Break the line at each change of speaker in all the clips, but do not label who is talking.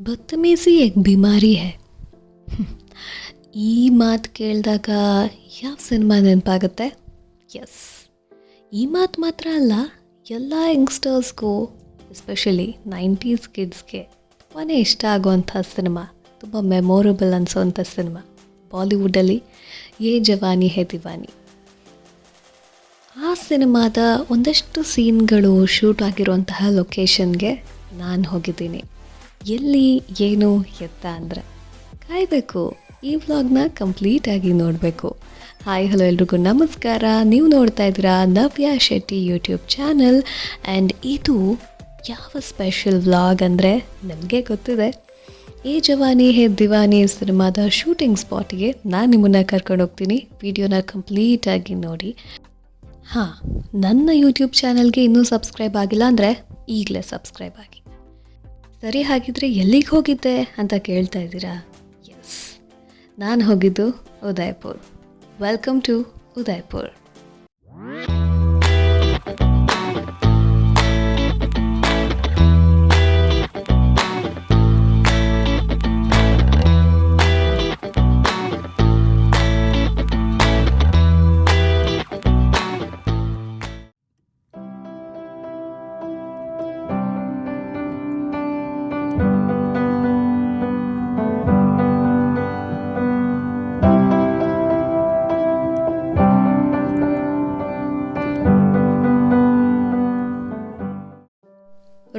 ಬದತಮೀಜಿ एक बीमारी है. ಈ ಮಾತು ಕೇಳಿದಾಗ ಯಾವ ಸಿನಿಮಾ ನೆನಪಾಗುತ್ತೆ? ಎಸ್, ಈ ಮಾತು ಮಾತ್ರ ಅಲ್ಲ, ಎಲ್ಲ ಯಂಗ್ಸ್ಟರ್ಸ್ಗೂ ಎಸ್ಪೆಷಲಿ 90s ಕಿಡ್ಸ್ಗೆ ತುಂಬಾ ಇಷ್ಟ ಆಗುವಂಥ ಸಿನಿಮಾ, ತುಂಬ ಮೆಮೊರೇಬಲ್ ಅನಿಸೋವಂಥ ಸಿನಿಮಾ ಬಾಲಿವುಡಲ್ಲಿ ಯೇ ಜವಾನಿ ಹೇ ದಿವಾನಿ. ಆ ಸಿನಿಮಾದ ಒಂದಷ್ಟು ಸೀನ್ಗಳು ಶೂಟ್ ಆಗಿರುವಂತಹ ಲೊಕೇಶನ್ಗೆ ನಾನು ಹೋಗಿದ್ದೀನಿ. ಎಲ್ಲಿ, ಏನು, ಎತ್ತ ಅಂದರೆ ಕಾಯಬೇಕು. ಈ ವ್ಲಾಗ್ನ ಕಂಪ್ಲೀಟಾಗಿ ನೋಡಬೇಕು. ಹಾಯ್ ಹಲೋ ಎಲ್ರಿಗೂ ನಮಸ್ಕಾರ. ನೀವು ನೋಡ್ತಾ ಇದ್ದೀರಾ ನವ್ಯ ಶೆಟ್ಟಿ ಯೂಟ್ಯೂಬ್ ಚಾನಲ್. ಆ್ಯಂಡ್ ಇದು ಯಾವ ಸ್ಪೆಷಲ್ ವ್ಲಾಗ್ ಅಂದರೆ ನಿಮಗೆ ಗೊತ್ತಿದೆ, ಯೇ ಜವಾನಿ ಹೇ ದಿವಾನಿ ಸಿನಿಮಾದ ಶೂಟಿಂಗ್ ಸ್ಪಾಟಿಗೆ ನಾನು ನಿಮ್ಮನ್ನು ಕರ್ಕೊಂಡು ಹೋಗ್ತೀನಿ. ವಿಡಿಯೋನ ಕಂಪ್ಲೀಟಾಗಿ ನೋಡಿ. ಹಾಂ, ನನ್ನ ಯೂಟ್ಯೂಬ್ ಚಾನಲ್ಗೆ ಇನ್ನೂ ಸಬ್ಸ್ಕ್ರೈಬ್ ಆಗಿಲ್ಲ ಅಂದರೆ ಈಗಲೇ ಸಬ್ಸ್ಕ್ರೈಬ್ ಆಗಿ. ಸರಿ, ಹಾಗಿದ್ರೆ ಎಲ್ಲಿಗೆ ಹೋಗಿದ್ದೆ ಅಂತ ಕೇಳ್ತಾ ಇದ್ದೀರಾ? ಎಸ್, ನಾನು ಹೋಗಿದ್ದು ಉದಯಪುರ್. Welcome to Udaipur.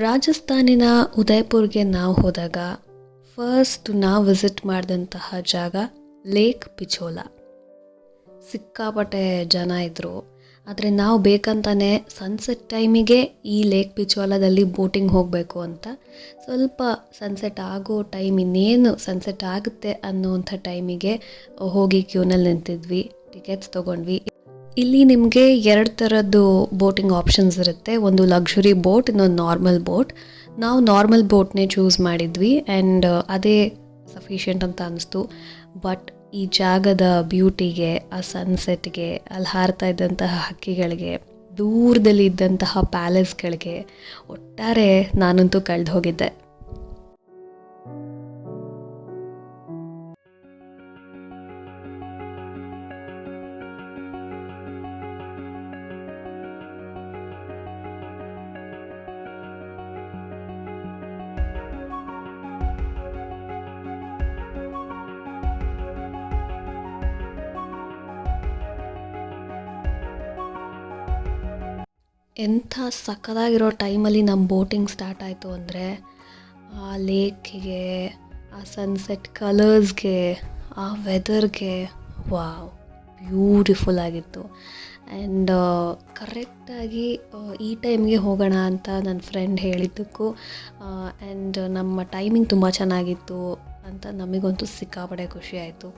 ರಾಜಸ್ಥಾನಿನ ಉದಯಪುರ್ಗೆ ನಾವು ಹೋದಾಗ ಫಸ್ಟ್ ನಾವು ವಿಸಿಟ್ ಮಾಡಿದಂತಹ ಜಾಗ ಲೇಕ್ ಪಿಚೋಲಾ. ಸಿಕ್ಕಾಪಟ್ಟೆ ಜನ ಇದ್ದರು, ಆದರೆ ನಾವು ಬೇಕಂತಾನೆ ಸನ್ಸೆಟ್ ಟೈಮಿಗೆ ಈ ಲೇಕ್ ಪಿಚೋಲಾದಲ್ಲಿ ಬೋಟಿಂಗ್ ಹೋಗಬೇಕು ಅಂತ ಸ್ವಲ್ಪ ಸನ್ಸೆಟ್ ಆಗೋ ಟೈಮ್, ಇನ್ನೇನು ಸನ್ಸೆಟ್ ಆಗುತ್ತೆ ಅನ್ನೋವಂಥ ಟೈಮಿಗೆ ಹೋಗಿ ಕ್ಯೂನಲ್ಲಿ ನಿಂತಿದ್ವಿ, ಟಿಕೆಟ್ಸ್ ತೊಗೊಂಡ್ವಿ. ಇಲ್ಲಿ ನಿಮಗೆ 2 ಥರದ್ದು ಬೋಟಿಂಗ್ ಆಪ್ಷನ್ಸ್ ಇರುತ್ತೆ. ಒಂದು ಲಕ್ಸುರಿ ಬೋಟ್, ಇನ್ನೊಂದು ನಾರ್ಮಲ್ ಬೋಟ್. ನಾವು ನಾರ್ಮಲ್ ಬೋಟ್ನೇ ಚೂಸ್ ಮಾಡಿದ್ವಿ ಆ್ಯಂಡ್ ಅದೇ ಸಫಿಷಿಯೆಂಟ್ ಅಂತ ಅನ್ನಿಸ್ತು. ಬಟ್ ಈ ಜಾಗದ ಬ್ಯೂಟಿಗೆ, ಆ ಸನ್ಸೆಟ್ಗೆ, ಅಲ್ಲಿ ಹಾರ್ತಾ ಇದ್ದಂತಹ ಹಕ್ಕಿಗಳಿಗೆ, ದೂರದಲ್ಲಿ ಇದ್ದಂತಹ ಪ್ಯಾಲೇಸ್ಗಳಿಗೆ ಒಟ್ಟಾರೆ ನಾನಂತೂ ಕಳೆದು ಹೋಗಿದ್ದೆ. ಎಂಥ ಸಕ್ಕದಾಗಿರೋ ಟೈಮಲ್ಲಿ ನಮ್ಮ ಬೋಟಿಂಗ್ ಸ್ಟಾರ್ಟ್ ಆಯಿತು ಅಂದರೆ, ಆ ಲೇಕಿಗೆ, ಆ ಸನ್ಸೆಟ್ ಕಲರ್ಸ್ಗೆ, ಆ ವೆದರ್ಗೆ, ವಾವ್, ಬ್ಯೂಟಿಫುಲ್ ಆಗಿತ್ತು. ಆ್ಯಂಡ್ ಕರೆಕ್ಟಾಗಿ ಈ ಟೈಮ್ಗೆ ಹೋಗೋಣ ಅಂತ ನನ್ನ ಫ್ರೆಂಡ್ ಹೇಳಿದ್ದಕ್ಕೂ ಆ್ಯಂಡ್ ನಮ್ಮ ಟೈಮಿಂಗ್ ತುಂಬ ಚೆನ್ನಾಗಿತ್ತು ಅಂತ ನಮಗಂತೂ ಸಿಕ್ಕಾಪಟ್ಟೆ ಖುಷಿ ಆಯಿತು.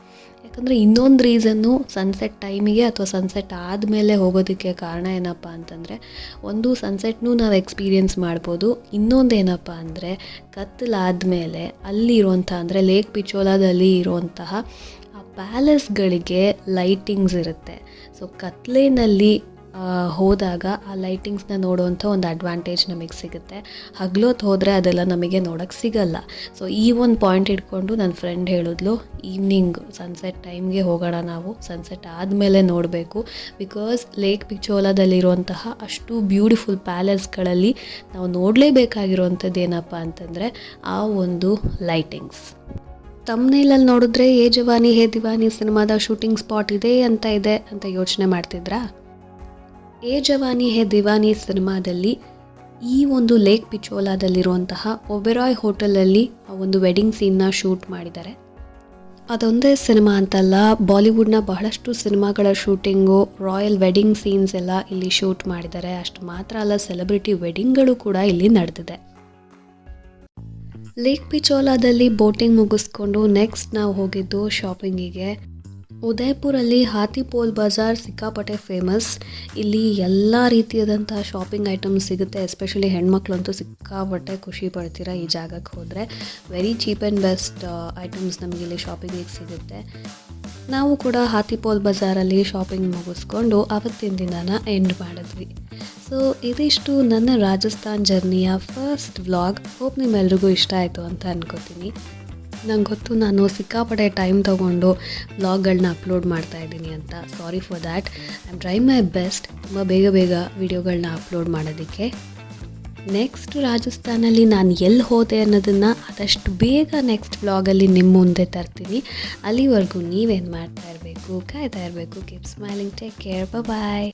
ಯಾಕಂದರೆ ಇನ್ನೊಂದು ರೀಸನ್ನು ಸನ್ಸೆಟ್ ಟೈಮಿಗೆ ಅಥವಾ ಸನ್ಸೆಟ್ ಆದಮೇಲೆ ಹೋಗೋದಕ್ಕೆ ಕಾರಣ ಏನಪ್ಪ ಅಂತಂದರೆ, ಒಂದು ಸನ್ಸೆಟ್ನೂ ನಾವು ಎಕ್ಸ್ಪೀರಿಯೆನ್ಸ್ ಮಾಡ್ಬೋದು, ಇನ್ನೊಂದು ಏನಪ್ಪ ಅಂದರೆ ಕತ್ತಲಾದಮೇಲೆ ಅಲ್ಲಿರುವಂಥ, ಅಂದರೆ ಲೇಕ್ ಪಿಚೋಲಾದಲ್ಲಿ ಇರುವಂತಹ ಆ ಪ್ಯಾಲೇಸ್ಗಳಿಗೆ ಲೈಟಿಂಗ್ಸ್ ಇರುತ್ತೆ. ಸೊ ಕತ್ಲೇನಲ್ಲಿ ಹೋದಾಗ ಆ ಲೈಟಿಂಗ್ಸ್ನ ನೋಡುವಂಥ ಒಂದು ಅಡ್ವಾಂಟೇಜ್ ನಮಗೆ ಸಿಗುತ್ತೆ. ಹಗಲೊತ್ತು ಹೋದರೆ ಅದೆಲ್ಲ ನಮಗೆ ನೋಡೋಕ್ಕೆ ಸಿಗಲ್ಲ. ಸೊ ಈ ಒಂದು ಪಾಯಿಂಟ್ ಇಟ್ಕೊಂಡು ನನ್ನ ಫ್ರೆಂಡ್ ಹೇಳಿದ್ಲು, ಈವ್ನಿಂಗ್ ಸನ್ಸೆಟ್ ಟೈಮ್ಗೆ ಹೋಗೋಣ, ನಾವು ಸನ್ಸೆಟ್ ಆದಮೇಲೆ ನೋಡಬೇಕು. ಬಿಕಾಸ್ ಲೇಕ್ ಪಿಚೋಲಾದಲ್ಲಿರುವಂತಹ ಅಷ್ಟು ಬ್ಯೂಟಿಫುಲ್ ಪ್ಯಾಲೇಸ್ಗಳಲ್ಲಿ ನಾವು ನೋಡಲೇಬೇಕಾಗಿರುವಂಥದ್ದು ಏನಪ್ಪ ಅಂತಂದರೆ ಆ ಒಂದು ಲೈಟಿಂಗ್ಸ್. ತಮ್ನೇಲಲ್ಲಿ ನೋಡಿದ್ರೆ ಯೇ ಜವಾನಿ ಹೇ ದಿವಾನಿ ಸಿನಿಮಾದ ಶೂಟಿಂಗ್ ಸ್ಪಾಟ್ ಇದೆ ಅಂತ ಯೋಚನೆ ಮಾಡ್ತಿದ್ರಾ? ಯೇ ಜವಾನಿ ಹೇ ದಿವಾನಿ ಸಿನಿಮಾದಲ್ಲಿ ಈ ಒಂದು ಲೇಕ್ ಪಿಚೋಲಾದಲ್ಲಿರುವಂತಹ ಒಬೆರಾಯ್ ಹೋಟೆಲಲ್ಲಿ ಒಂದು ವೆಡ್ಡಿಂಗ್ ಸೀನ್ನ ಶೂಟ್ ಮಾಡಿದ್ದಾರೆ. ಅದೊಂದೇ ಸಿನಿಮಾ ಅಂತಲ್ಲ, ಬಾಲಿವುಡ್ನ ಬಹಳಷ್ಟು ಸಿನಿಮಾಗಳ ಶೂಟಿಂಗು, ರಾಯಲ್ ವೆಡ್ಡಿಂಗ್ ಸೀನ್ಸ್ ಎಲ್ಲ ಇಲ್ಲಿ ಶೂಟ್ ಮಾಡಿದ್ದಾರೆ. ಅಷ್ಟು ಮಾತ್ರ ಅಲ್ಲ, ಸೆಲೆಬ್ರಿಟಿ ವೆಡ್ಡಿಂಗ್ಗಳು ಕೂಡ ಇಲ್ಲಿ ನಡೆದಿದೆ. ಲೇಕ್ ಪಿಚೋಲಾದಲ್ಲಿ ಬೋಟಿಂಗ್ ಮುಗಿಸ್ಕೊಂಡು ನೆಕ್ಸ್ಟ್ ನಾವು ಹೋಗಿದ್ದು ಶಾಪಿಂಗಿಗೆ. ಉದಯಪುರಲ್ಲಿ ಹಾತಿಪೋಲ್ ಬಜಾರ್ ಸಿಕ್ಕಾಪಟ್ಟೆ ಫೇಮಸ್. ಇಲ್ಲಿ ಎಲ್ಲ ರೀತಿಯಾದಂಥ ಶಾಪಿಂಗ್ ಐಟಮ್ಸ್ ಸಿಗುತ್ತೆ. ಎಸ್ಪೆಷಲಿ ಹೆಣ್ಮಕ್ಳಂತೂ ಸಿಕ್ಕಾಪಟ್ಟೆ ಖುಷಿ ಪಡ್ತೀರಾ ಈ ಜಾಗಕ್ಕೆ ಹೋದರೆ. Very cheap and best items ನಮಗಿಲ್ಲಿ ಶಾಪಿಂಗಿಗೆ ಸಿಗುತ್ತೆ. ನಾವು ಕೂಡ ಹಾತಿಪೋಲ್ ಬಜಾರಲ್ಲಿ ಶಾಪಿಂಗ್ ಮುಗಿಸ್ಕೊಂಡು ಆವತ್ತಿನ ದಿನನ ಎಂಡ್ ಮಾಡಿದ್ವಿ. ಸೊ ಇದಿಷ್ಟು ನನ್ನ ರಾಜಸ್ಥಾನ್ ಜರ್ನಿಯ ಫಸ್ಟ್ ವ್ಲಾಗ್. ಹೋಪ್ ನಿಮ್ಮೆಲ್ರಿಗೂ ಇಷ್ಟ ಆಯಿತು ಅಂತ ಅನ್ಕೋತೀನಿ. ನಂಗೆ ಗೊತ್ತು ನಾನು ಸಿಕ್ಕಾಪಟ್ಟೆ ಟೈಮ್ ತೊಗೊಂಡು ವ್ಲಾಗ್ಗಳನ್ನ ಅಪ್ಲೋಡ್ ಮಾಡ್ತಾಯಿದ್ದೀನಿ ಅಂತ. Sorry for that. I am try my best ತುಂಬ ಬೇಗ ವೀಡಿಯೋಗಳನ್ನ ಅಪ್ಲೋಡ್ ಮಾಡೋದಕ್ಕೆ. ನೆಕ್ಸ್ಟ್ ರಾಜಸ್ಥಾನಲ್ಲಿ ನಾನು ಎಲ್ಲಿ ಹೋದೆ ಅನ್ನೋದನ್ನು ಆದಷ್ಟು ಬೇಗ ನೆಕ್ಸ್ಟ್ ವ್ಲಾಗಲ್ಲಿ ನಿಮ್ಮ ಮುಂದೆ ತರ್ತೀನಿ. ಅಲ್ಲಿವರೆಗೂ ನೀವೇನು ಮಾಡ್ತಾ ಇರಬೇಕು, ಕಾಯ್ತಾ ಇರಬೇಕು. ಕೀಪ್ ಸ್ಮೈಲಿಂಗ್, ಟೇಕ್ ಕೇರ್, ಬಾಯ್.